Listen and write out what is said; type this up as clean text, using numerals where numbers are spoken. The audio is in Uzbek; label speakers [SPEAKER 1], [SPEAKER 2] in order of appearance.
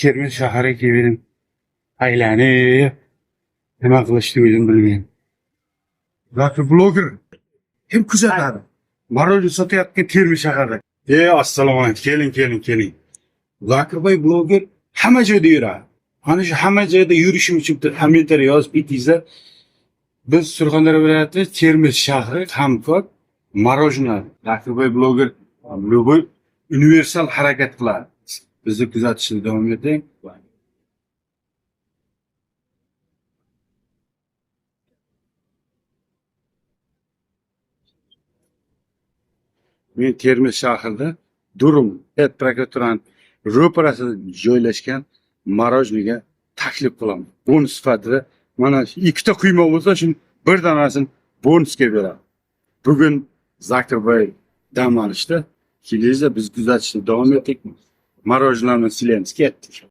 [SPEAKER 1] Termiz shahri kelim aylanib nima qilishni o'zim bilmayman. Zakir bloger kim kuzatadi? Maroj sotayotgan Termiz shahrida. Assalomu alaykum. Keling. Zakirboy bloger hamma joyda yuradi. Ana shu hamma joyda yurishim uchun kommentariy yozib bitingizlar. Biz Surxondaryo viloyati Termiz shahri hamkor marojnar. Zakirboy bloger любой universal harakat qiladi. Bizni kuzatishda davom eting. Men Termiz shahrida Durum prokuraturani ro'parasida joylashgan marojniga taklif qilaman. Bonus sifatida mana ikkita quyma bo'lsa, shuni bir donasini bonusga beradi. Bugun Zakirboy dam olishda, kelinglar biz kuzatishda davom eting. Marojlarni silaymiz, ketdik.